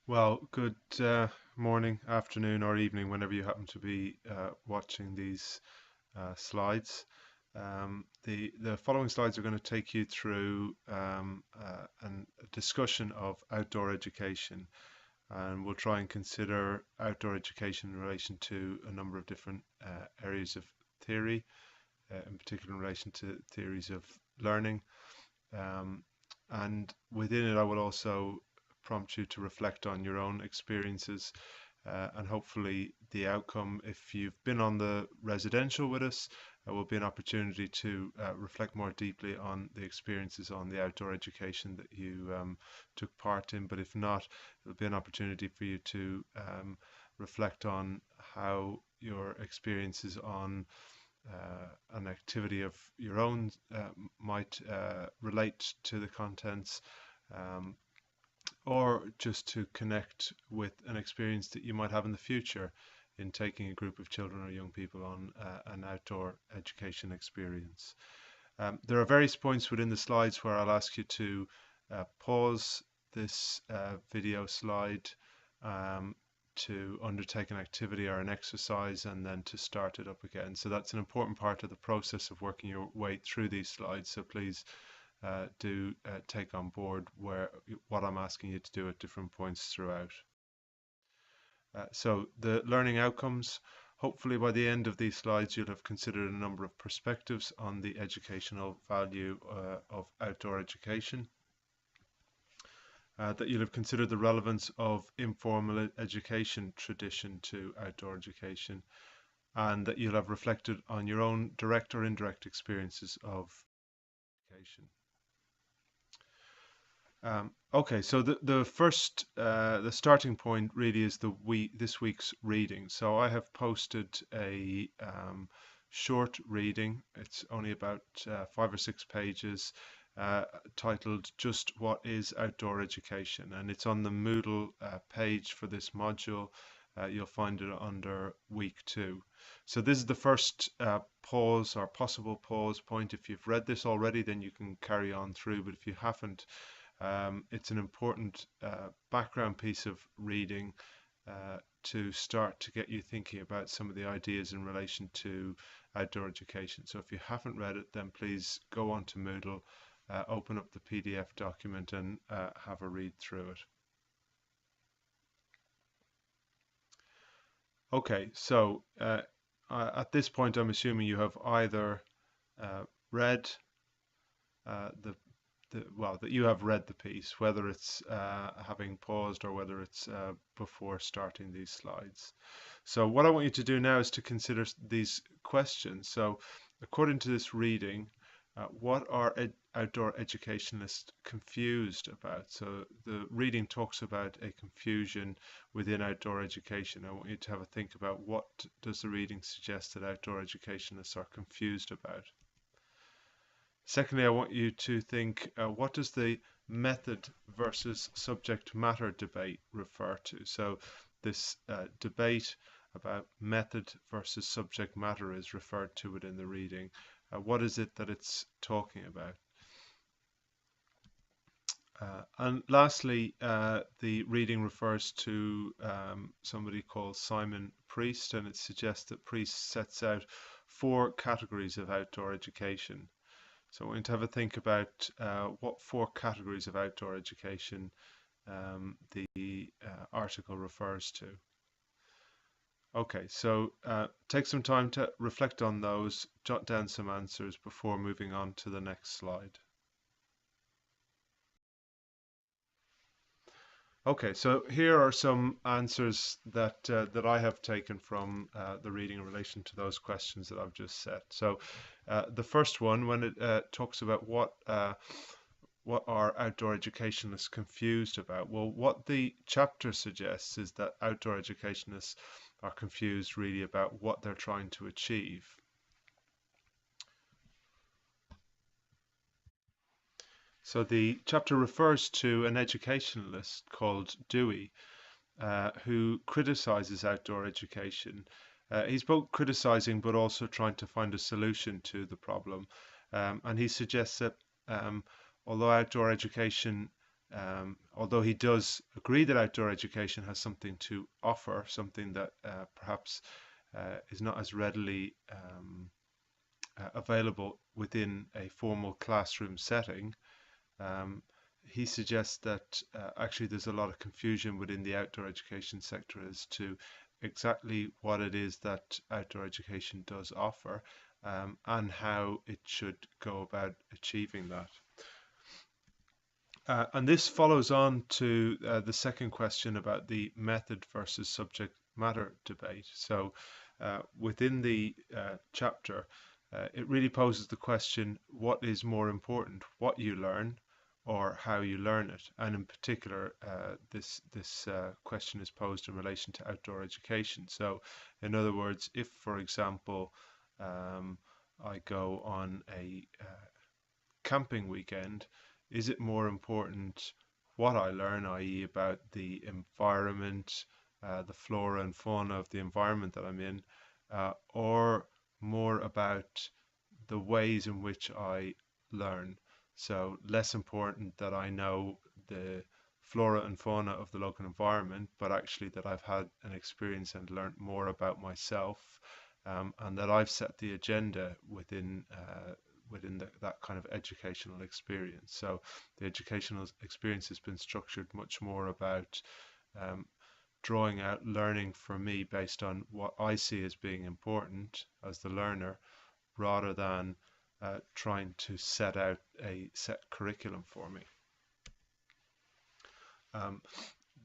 Well, good morning, afternoon, or evening, whenever you happen to be watching these slides. The following slides are going to take you through a discussion of outdoor education, and we'll try and consider outdoor education in relation to a number of different areas of theory, in particular in relation to theories of learning. Um, and within it, I will also prompt you to reflect on your own experiences and hopefully the outcome, if you've been on the residential with us, will be an opportunity to reflect more deeply on the experiences on the outdoor education that you took part in. But if not, it'll be an opportunity for you to reflect on how your experiences on an activity of your own might relate to the contents, um, or just to connect with an experience that you might have in the future in taking a group of children or young people on an outdoor education experience. There are various points within the slides where I'll ask you to pause this video slide, um, to undertake an activity or an exercise, and then to start it up again. So that's an important part of the process of working your way through these slides. So please do take on board what I'm asking you to do at different points throughout. So the learning outcomes, hopefully by the end of these slides you'll have considered a number of perspectives on the educational value of outdoor education, that you'll have considered the relevance of informal education tradition to outdoor education, and that you'll have reflected on your own direct or indirect experiences of education. Okay, so the starting point really is this week's reading. So I have posted a short reading. It's only about 5 or 6 pages, titled "Just What is Outdoor Education?" and it's on the Moodle page for this module. You'll find it under week 2. So this is the first pause or possible pause point. If you've read this already, then you can carry on through. But if you haven't, it's an important background piece of reading to start to get you thinking about some of the ideas in relation to outdoor education. So if you haven't read it, then please go on to Moodle, open up the PDF document, and have a read through it. Okay, so at this point, I'm assuming you have either read the well, that you have read the piece, whether it's having paused or whether it's before starting these slides. So what I want you to do now is to consider these questions. So according to this reading, what are outdoor educationalists confused about? So the reading talks about a confusion within outdoor education. I want you to have a think about what does the reading suggest that outdoor educationalists are confused about. Secondly, I want you to think, what does the method versus subject matter debate refer to? So this debate about method versus subject matter is referred to within the reading. What is it that it's talking about? And lastly, the reading refers to somebody called Simon Priest, and it suggests that Priest sets out 4 categories of outdoor education. So we're going to have a think about what 4 categories of outdoor education the article refers to. Okay, so take some time to reflect on those, jot down some answers before moving on to the next slide. Okay, so here are some answers that that I have taken from the reading in relation to those questions that I've just set. So the first one, when it talks about what are outdoor educationalists confused about? Well, what the chapter suggests is that outdoor educationalists are confused really about what they're trying to achieve. So the chapter refers to an educationalist called Dewey, who criticizes outdoor education. He's both criticizing but also trying to find a solution to the problem. And he suggests that although outdoor education although he does agree that outdoor education has something to offer, something that perhaps is not as readily available within a formal classroom setting. Um, he suggests that actually there's a lot of confusion within the outdoor education sector as to exactly what it is that outdoor education does offer, and how it should go about achieving that. And this follows on to the second question about the method versus subject matter debate. So within the chapter, it really poses the question, what is more important, what you learn or how you learn it? And in particular, this question is posed in relation to outdoor education. So in other words, if, for example, I go on a camping weekend, is it more important what I learn, i.e., about the environment, the flora and fauna of the environment that I'm in, or more about the ways in which I learn? So, less important that I know the flora and fauna of the local environment, but actually that I've had an experience and learned more about myself, and that I've set the agenda within that kind of educational experience. So the educational experience has been structured much more about um, drawing out learning for me based on what I see as being important as the learner, rather than trying to set out a set curriculum for me. Um,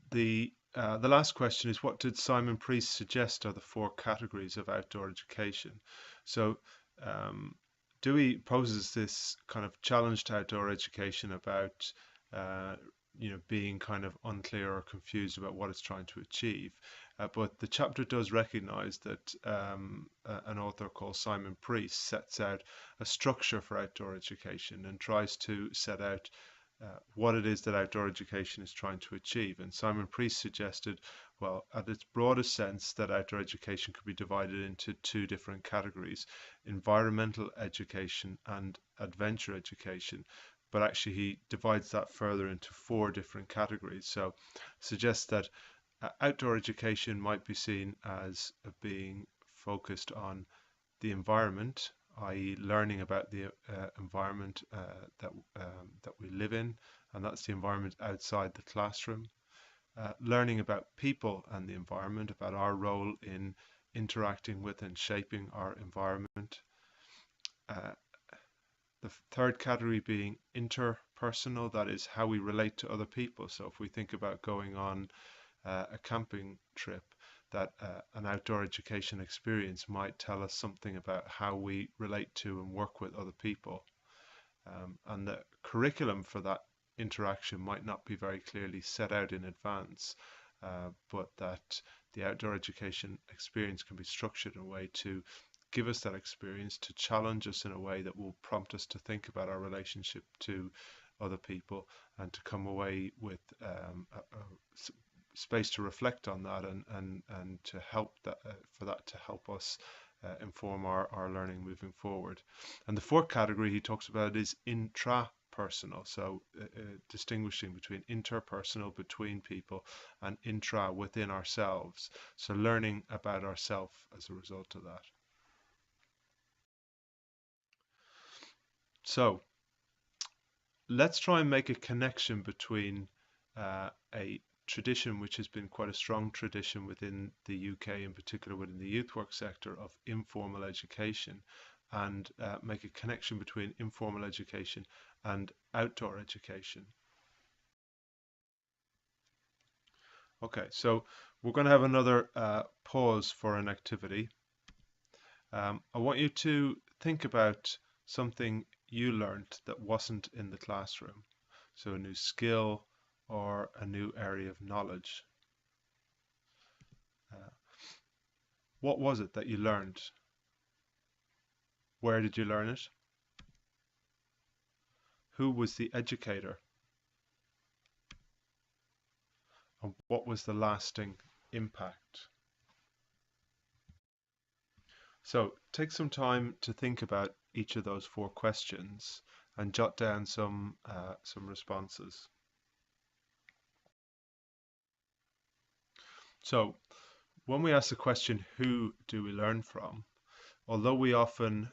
the last question is, what did Simon Priest suggest are the four categories of outdoor education? So Dewey poses this kind of challenge to outdoor education about uh, being kind of unclear or confused about what it's trying to achieve. But the chapter does recognize that an author called Simon Priest sets out a structure for outdoor education and tries to set out what it is that outdoor education is trying to achieve. And Simon Priest suggested, well, at its broadest sense, that outdoor education could be divided into two different categories: environmental education and adventure education. But actually, he divides that further into four different categories. So, suggests that outdoor education might be seen as being focused on the environment, i.e., learning about the environment that we live in, and that's the environment outside the classroom. Learning about people and the environment, about our role in interacting with and shaping our environment. Uh, the third category being interpersonal, that is how we relate to other people. So if we think about going on a camping trip, that an outdoor education experience might tell us something about how we relate to and work with other people. And the curriculum for that interaction might not be very clearly set out in advance, but that the outdoor education experience can be structured in a way to give us that experience, to challenge us in a way that will prompt us to think about our relationship to other people, and to come away with space to reflect on that, and to help that for that to help us inform our learning moving forward. And the fourth category he talks about is intrapersonal, so distinguishing between interpersonal, between people, and intra, within ourselves, so learning about ourselves as a result of that. So let's try and make a connection between a tradition which has been quite a strong tradition within the UK, in particular within the youth work sector, of informal education, and make a connection between informal education and outdoor education. Okay, so we're going to have another pause for an activity. I want you to think about something you learned that wasn't in the classroom. So a new skill or a new area of knowledge. Uh, what was it that you learned? Where did you learn it? Who was the educator? And what was the lasting impact? So take some time to think about each of those four questions and jot down some responses. So when we ask the question, who do we learn from? Although we often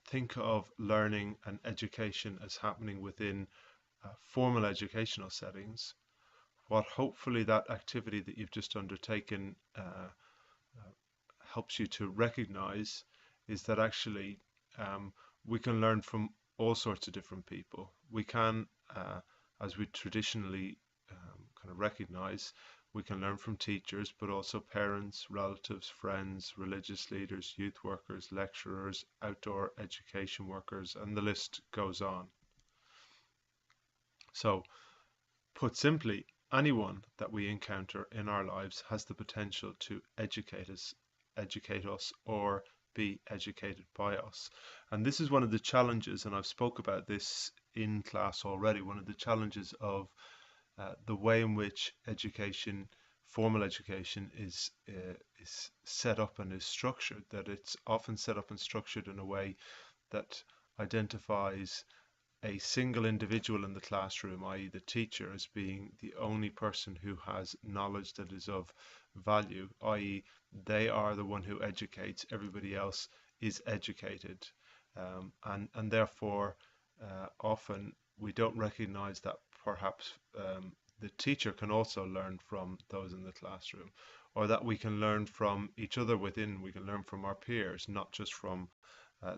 think of learning and education as happening within formal educational settings, what hopefully that activity that you've just undertaken helps you to recognize is that actually we can learn from all sorts of different people. We can, as we traditionally kind of recognize, we can learn from teachers, but also parents, relatives, friends, religious leaders, youth workers, lecturers, outdoor education workers, and the list goes on. So, put simply, anyone that we encounter in our lives has the potential to educate us, or be educated by us. And this is one of the challenges, and I've spoke about this in class already, one of the challenges of the way in which education, formal education, is set up and is structured, that it's often set up and structured in a way that identifies a single individual in the classroom, i.e. the teacher, as being the only person who has knowledge that is of value, i.e. they are the one who educates, everybody else is educated. And therefore, often we don't recognize that perhaps the teacher can also learn from those in the classroom, or that we can learn from each other within, we can learn from our peers, not just from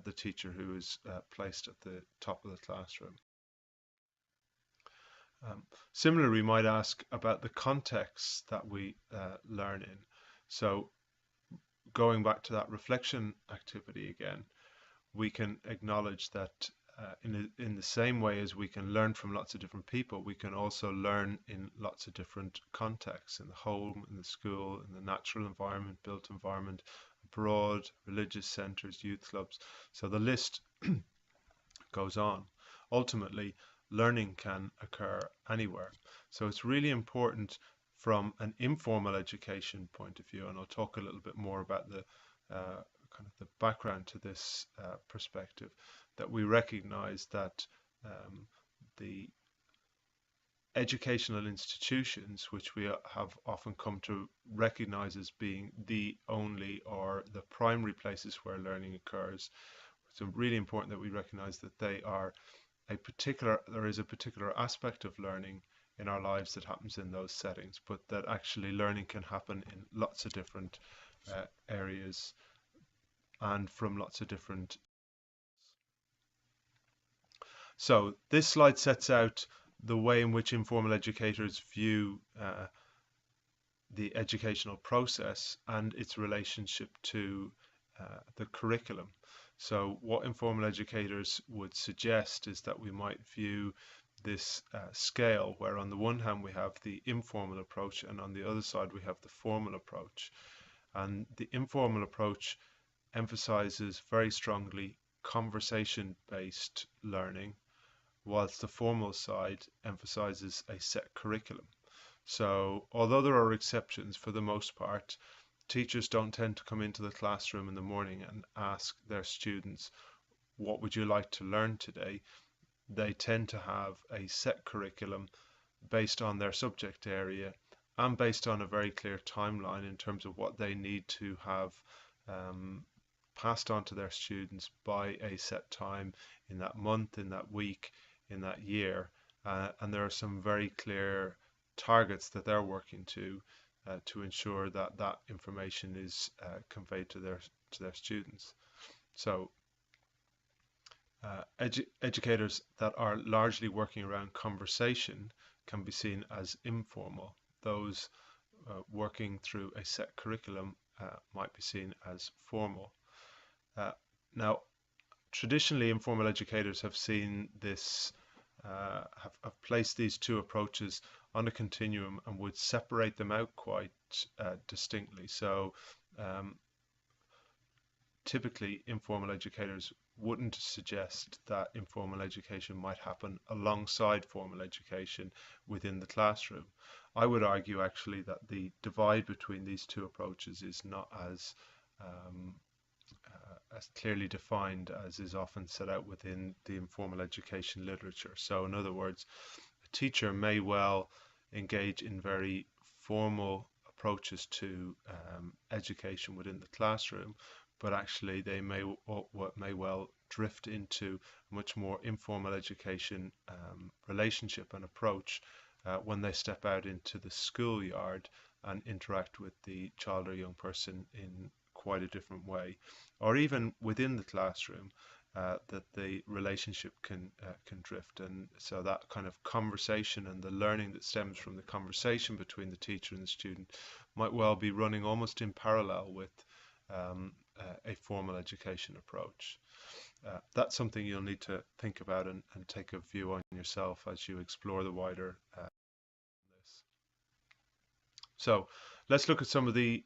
the teacher who is placed at the top of the classroom. Similarly, we might ask about the context that we learn in. So going back to that reflection activity again, we can acknowledge that in the same way as we can learn from lots of different people, we can also learn in lots of different contexts, in the home, in the school, in the natural environment, built environment, abroad, religious centers, youth clubs. So the list goes on. Ultimately, learning can occur anywhere. So it's really important from an informal education point of view, and I'll talk a little bit more about the kind of the background to this perspective, that we recognize that the educational institutions, which we have often come to recognize as being the only or the primary places where learning occurs, it's really important that we recognize that they are there is a particular aspect of learning in our lives that happens in those settings, but that actually learning can happen in lots of different areas and from lots of different. So this slide sets out the way in which informal educators view the educational process and its relationship to the curriculum. So what informal educators would suggest is that we might view this scale where on the one hand we have the informal approach and on the other side we have the formal approach. And the informal approach emphasizes very strongly conversation-based learning, whilst the formal side emphasizes a set curriculum. So although there are exceptions, for the most part, teachers don't tend to come into the classroom in the morning and ask their students, what would you like to learn today? They tend to have a set curriculum based on their subject area and based on a very clear timeline in terms of what they need to have passed on to their students by a set time in that month, in that week, in that year. And there are some very clear targets that they're working to ensure that that information is conveyed to their students. So educators that are largely working around conversation can be seen as informal. Those working through a set curriculum might be seen as formal. Now, traditionally, informal educators have seen this, have placed these two approaches on a continuum and would separate them out quite distinctly. So typically informal educators wouldn't suggest that informal education might happen alongside formal education within the classroom. I would argue actually that the divide between these two approaches is not as clearly defined as is often set out within the informal education literature. So in other words, a teacher may well engage in very formal approaches to education within the classroom, but actually they may well drift into much more informal education relationship and approach when they step out into the schoolyard and interact with the child or young person in quite a different way, or even within the classroom, that the relationship can drift. And so that kind of conversation and the learning that stems from the conversation between the teacher and the student might well be running almost in parallel with a formal education approach. That's something you'll need to think about and take a view on yourself as you explore the wider this. So let's look at some of the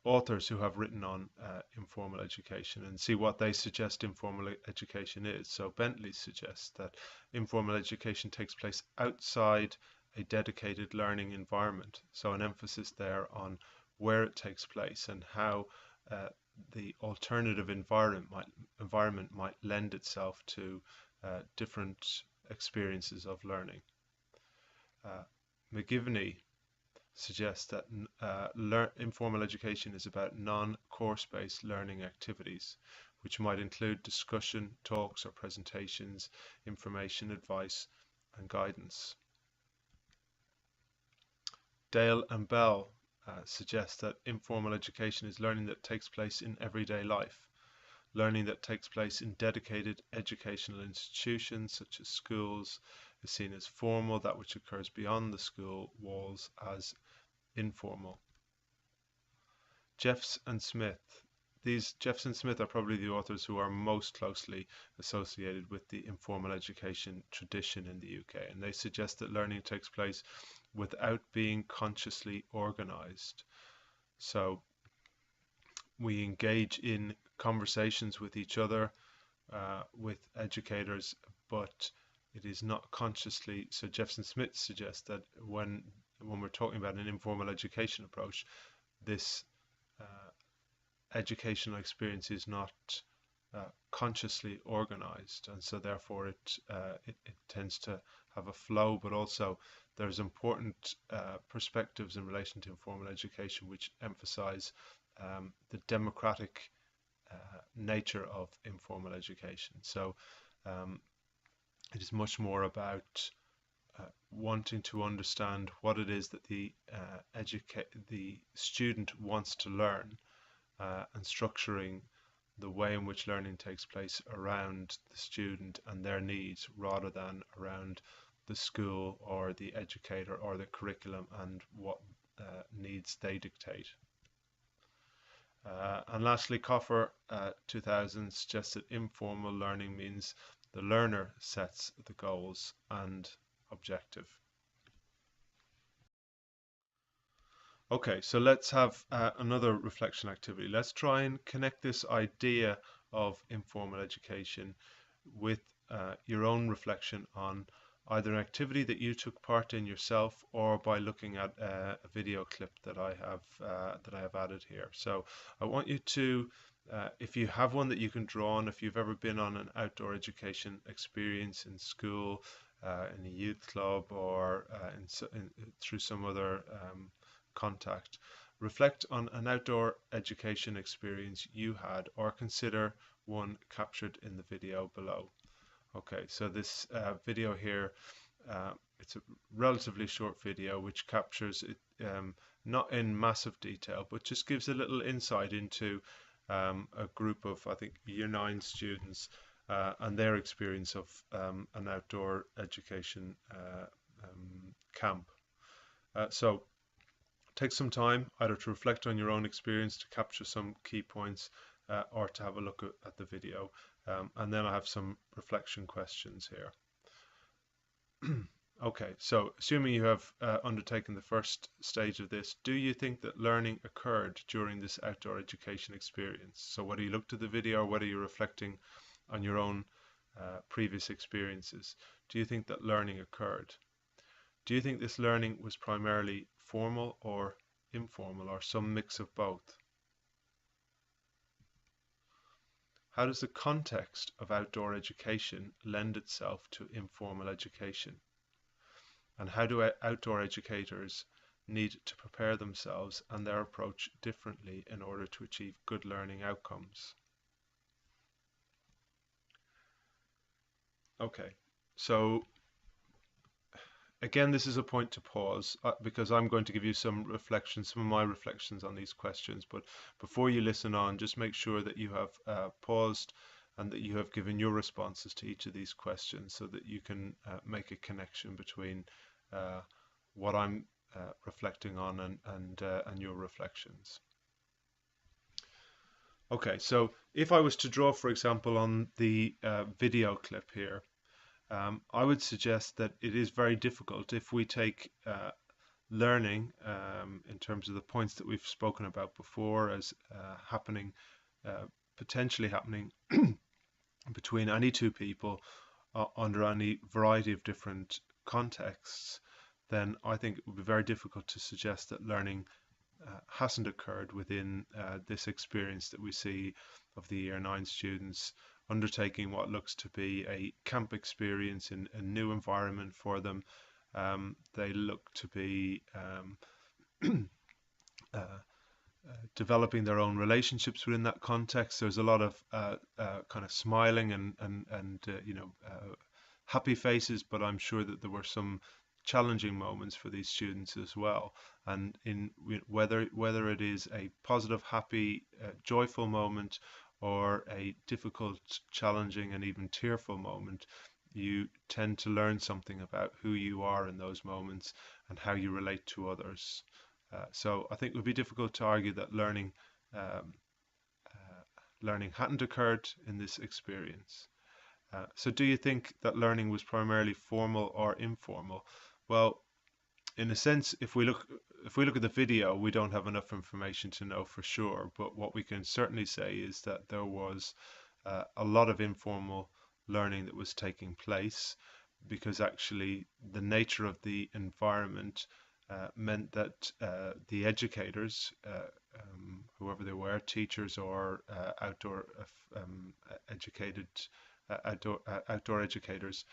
authors who have written on informal education and see what they suggest informal education is. So Bentley suggests that informal education takes place outside a dedicated learning environment. So an emphasis there on where it takes place and how the alternative environment might lend itself to different experiences of learning. McGivney suggests that informal education is about non-course based learning activities, which might include discussion, talks or presentations, information, advice and guidance. Dale and Bell suggest that informal education is learning that takes place in everyday life. Learning that takes place in dedicated educational institutions such as schools is seen as formal. That which occurs beyond the school walls as informal. Jeffs and Smith. Jeffs and Smith are probably the authors who are most closely associated with the informal education tradition in the UK, and they suggest that learning takes place without being consciously organized. So we engage in conversations with each other, with educators, but it is not consciously. So Jeffs and Smith suggests that when we're talking about an informal education approach, this educational experience is not consciously organized, and so therefore it tends to have a flow, but also there's important perspectives in relation to informal education which emphasize the democratic nature of informal education. So it is much more about wanting to understand what it is that the student wants to learn, and structuring the way in which learning takes place around the student and their needs rather than around the school or the educator or the curriculum and what needs they dictate. And lastly, Coffer 2000 suggests that informal learning means the learner sets the goals and objective. Okay, so let's have another reflection activity. Let's try and connect this idea of informal education with your own reflection on either an activity that you took part in yourself or by looking at a video clip that I have added here. So I want you to, if you have one that you can draw on, if you've ever been on an outdoor education experience in school, in a youth club, or through some other contact, reflect on an outdoor education experience you had or consider one captured in the video below. Okay, so this video here, it's a relatively short video which captures it, not in massive detail, but just gives a little insight into a group of, I think, Year 9 students and their experience of an outdoor education camp. So take some time either to reflect on your own experience, to capture some key points, or to have a look at the video. And then I have some reflection questions here. Okay, so assuming you have undertaken the first stage of this, do you think that learning occurred during this outdoor education experience? So whether you looked at the video or whether you're reflecting on your own previous experiences, do you think that learning occurred? Do you think this learning was primarily formal or informal, or some mix of both? How does the context of outdoor education lend itself to informal education? And how do outdoor educators need to prepare themselves and their approach differently in order to achieve good learning outcomes. Okay, so again, this is a point to pause because I'm going to give you some reflections, some of my reflections on these questions. But before you listen on, just make sure that you have paused and that you have given your responses to each of these questions so that you can make a connection between what I'm reflecting on and your reflections. Okay, so if I was to draw, for example, on the video clip here, I would suggest that it is very difficult if we take learning in terms of the points that we've spoken about before as happening, potentially happening between any two people under any variety of different contexts, then I think it would be very difficult to suggest that learning hasn't occurred within this experience that we see of the Year 9 students undertaking what looks to be a camp experience in a new environment for them. They look to be uh, developing their own relationships within that context. There's a lot of kind of smiling and happy faces, but I'm sure that there were some challenging moments for these students as well. And in whether it is a positive, happy, joyful moment or a difficult, challenging, and even tearful moment, you tend to learn something about who you are in those moments and how you relate to others. So I think it would be difficult to argue that um, learning hadn't occurred in this experience. So do you think that learning was primarily formal or informal? Well, in a sense, if we look at the video, we don't have enough information to know for sure. But what we can certainly say is that there was a lot of informal learning that was taking place, because actually the nature of the environment meant that the educators, whoever they were, teachers or educated outdoor educators,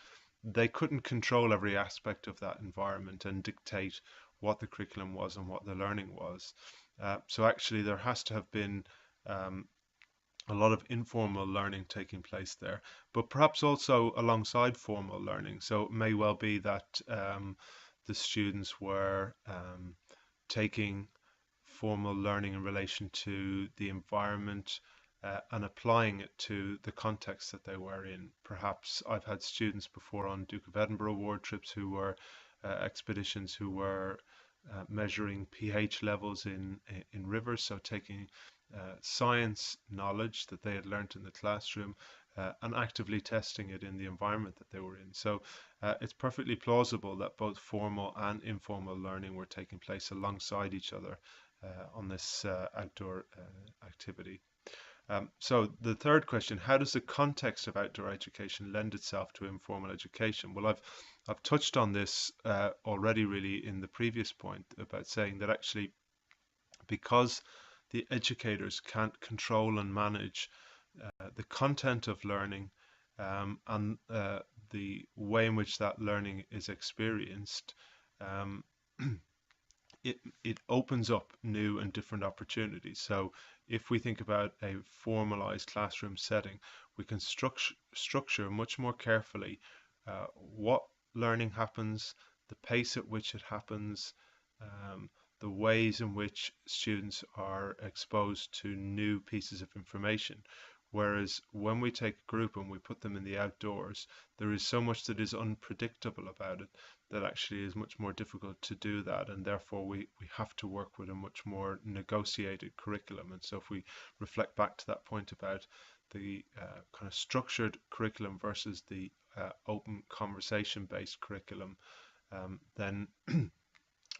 they couldn't control every aspect of that environment and dictate what the curriculum was and what the learning was. So actually, there has to have been um, a lot of informal learning taking place there, but perhaps also alongside formal learning. So it may well be that the students were taking formal learning in relation to the environment and applying it to the context that they were in. Perhaps I've had students before on Duke of Edinburgh award trips who were expeditions who were measuring pH levels in rivers, so taking science knowledge that they had learnt in the classroom and actively testing it in the environment that they were in. So it's perfectly plausible that both formal and informal learning were taking place alongside each other on this outdoor activity. So the third question: how does the context of outdoor education lend itself to informal education? Well, I've touched on this already, really, in the previous point about saying that actually, because the educators can't control and manage the content of learning and the way in which that learning is experienced, um, it opens up new and different opportunities. So if we think about a formalized classroom setting, we can structure much more carefully what learning happens, the pace at which it happens, um, the ways in which students are exposed to new pieces of information. Whereas when we take a group and we put them in the outdoors, there is so much that is unpredictable about it that actually is much more difficult to do that, and therefore we have to work with a much more negotiated curriculum. And so if we reflect back to that point about the kind of structured curriculum versus the open conversation based curriculum, then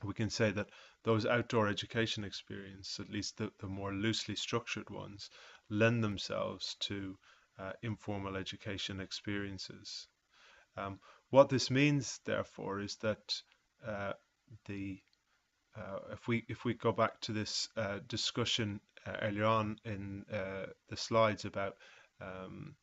we can say that those outdoor education experiences, at least the more loosely structured ones, lend themselves to informal education experiences. Um, what this means, therefore, is that uh, the if we go back to this discussion earlier on in the slides about um,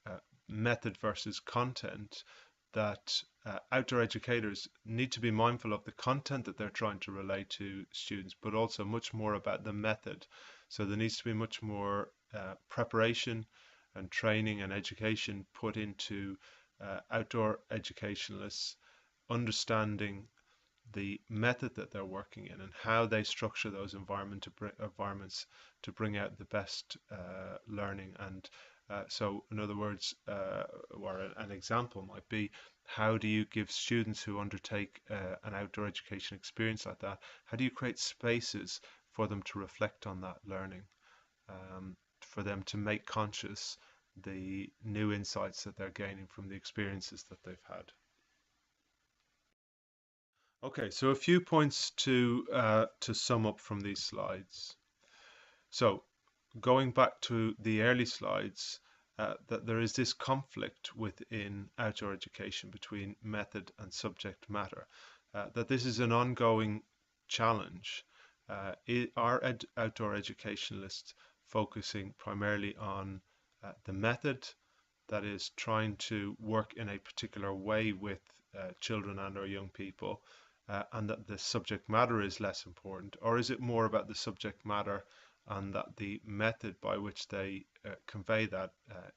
uh, method versus content, that outdoor educators need to be mindful of the content that they're trying to relay to students, but also much more about the method. So there needs to be much more preparation and training and education put into outdoor educationalists understanding the method that they're working in and how they structure those environments to bring out the best learning. And so, in other words, or an example might be, how do you give students who undertake an outdoor education experience like that, how do you create spaces for them to reflect on that learning, for them to make conscious the new insights that they're gaining from the experiences that they've had? Okay, so a few points to sum up from these slides. So going back to the early slides, that there is this conflict within outdoor education between method and subject matter, that this is an ongoing challenge. Are outdoor educationalists focusing primarily on the method, that is trying to work in a particular way with children and or young people, and that the subject matter is less important? Or is it more about the subject matter and that the method by which they convey that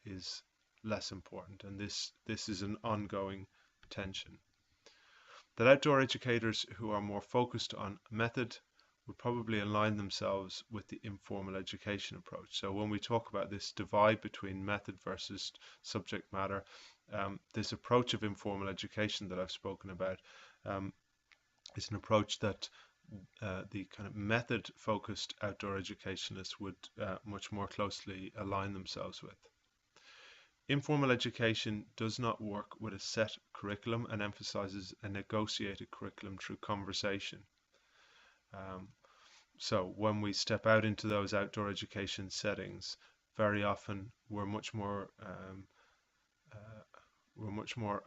is less important? And this is an ongoing tension. That outdoor educators who are more focused on method would probably align themselves with the informal education approach. So when we talk about this divide between method versus subject matter, this approach of informal education that I've spoken about is an approach that the kind of method focused outdoor educationalists would much more closely align themselves with. Informal education does not work with a set curriculum and emphasizes a negotiated curriculum through conversation. So when we step out into those outdoor education settings, very often we're much more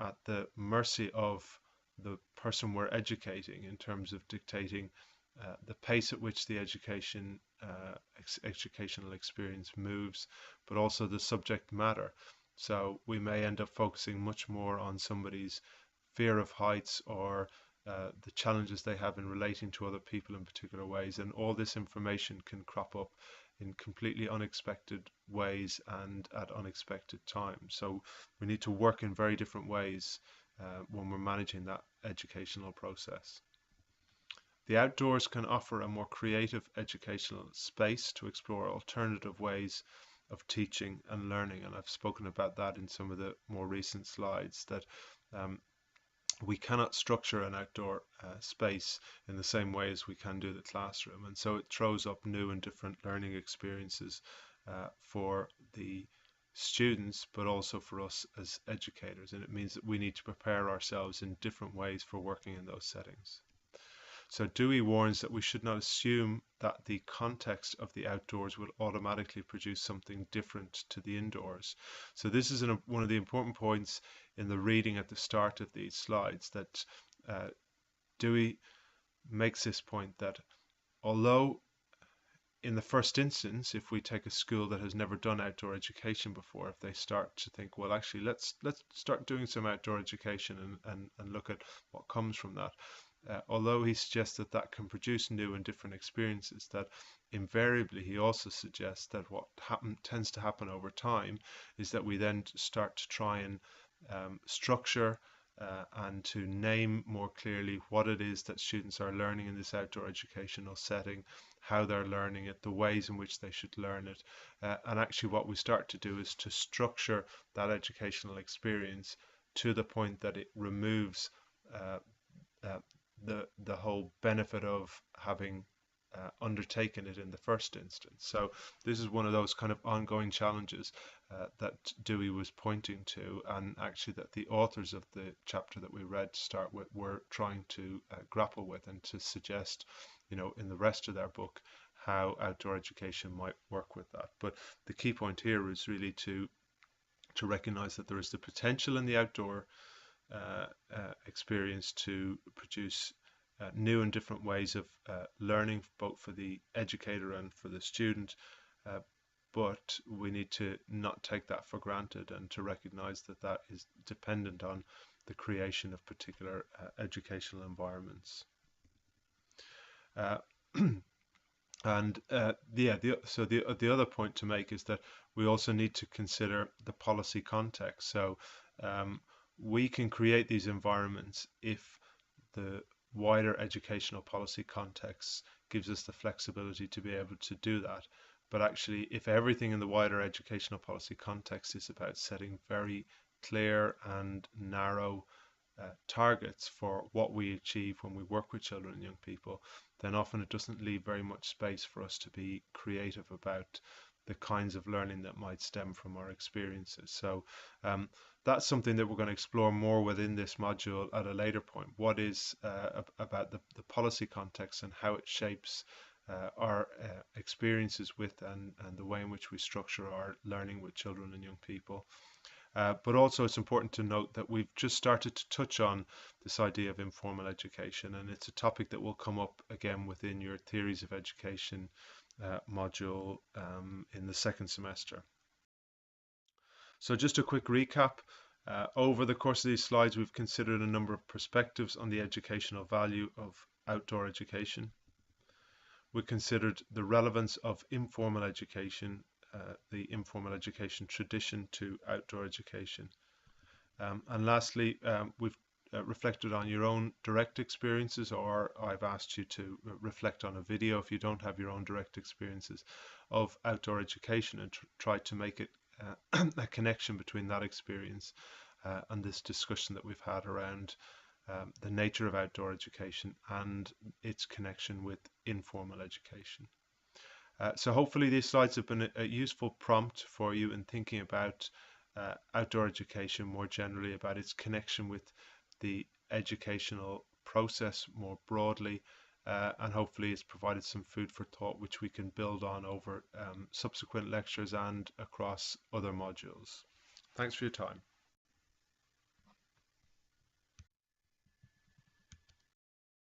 at the mercy of the person we're educating in terms of dictating the pace at which the educational experience moves, but also the subject matter. So we may end up focusing much more on somebody's fear of heights or the challenges they have in relating to other people in particular ways, and all this information can crop up in completely unexpected ways and at unexpected times. So we need to work in very different ways when we're managing that educational process. The outdoors can offer a more creative educational space to explore alternative ways of teaching and learning, and I've spoken about that in some of the more recent slides, that we cannot structure an outdoor space in the same way as we can do the classroom, and so it throws up new and different learning experiences for the students, but also for us as educators, and it means that we need to prepare ourselves in different ways for working in those settings. So Dewey warns that we should not assume that the context of the outdoors will automatically produce something different to the indoors. So this is one of the important points in the reading at the start of these slides, that Dewey makes this point that although in the first instance, if we take a school that has never done outdoor education before, if they start to think, well, actually, let's start doing some outdoor education and look at what comes from that. Although he suggests that that can produce new and different experiences, that invariably he also suggests that what tends to happen over time is that we then start to try and structure and to name more clearly what it is that students are learning in this outdoor educational setting, how they're learning it, the ways in which they should learn it. And actually what we start to do is to structure that educational experience to the point that it removes the whole benefit of having undertaken it in the first instance. So this is one of those kind of ongoing challenges that Dewey was pointing to, and actually that the authors of the chapter that we read to start with were trying to grapple with, and to suggest, in the rest of their book, how outdoor education might work with that. But the key point here is really to recognize that there is the potential in the outdoor experience to produce new and different ways of learning, both for the educator and for the student, but we need to not take that for granted, and to recognize that that is dependent on the creation of particular educational environments. Uh, And yeah, the other point to make is that we also need to consider the policy context. So um, we can create these environments if the wider educational policy context gives us the flexibility to be able to do that. But actually, if everything in the wider educational policy context is about setting very clear and narrow targets for what we achieve when we work with children and young people, then often it doesn't leave very much space for us to be creative about the kinds of learning that might stem from our experiences. So that's something that we're going to explore more within this module at a later point. What is about the policy context and how it shapes our experiences with and the way in which we structure our learning with children and young people. But also it's important to note that we've just started to touch on this idea of informal education, and it's a topic that will come up again within your theories of education module in the second semester. So just a quick recap. Over the course of these slides, we've considered a number of perspectives on the educational value of outdoor education. We considered the relevance of informal education, the informal education tradition to outdoor education. And lastly, we've reflected on your own direct experiences, or I've asked you to reflect on a video if you don't have your own direct experiences of outdoor education and try to make it a connection between that experience and this discussion that we've had around the nature of outdoor education and its connection with informal education. So hopefully these slides have been a useful prompt for you in thinking about outdoor education more generally, about its connection with the educational process more broadly, and hopefully it's provided some food for thought which we can build on over subsequent lectures and across other modules. Thanks for your time.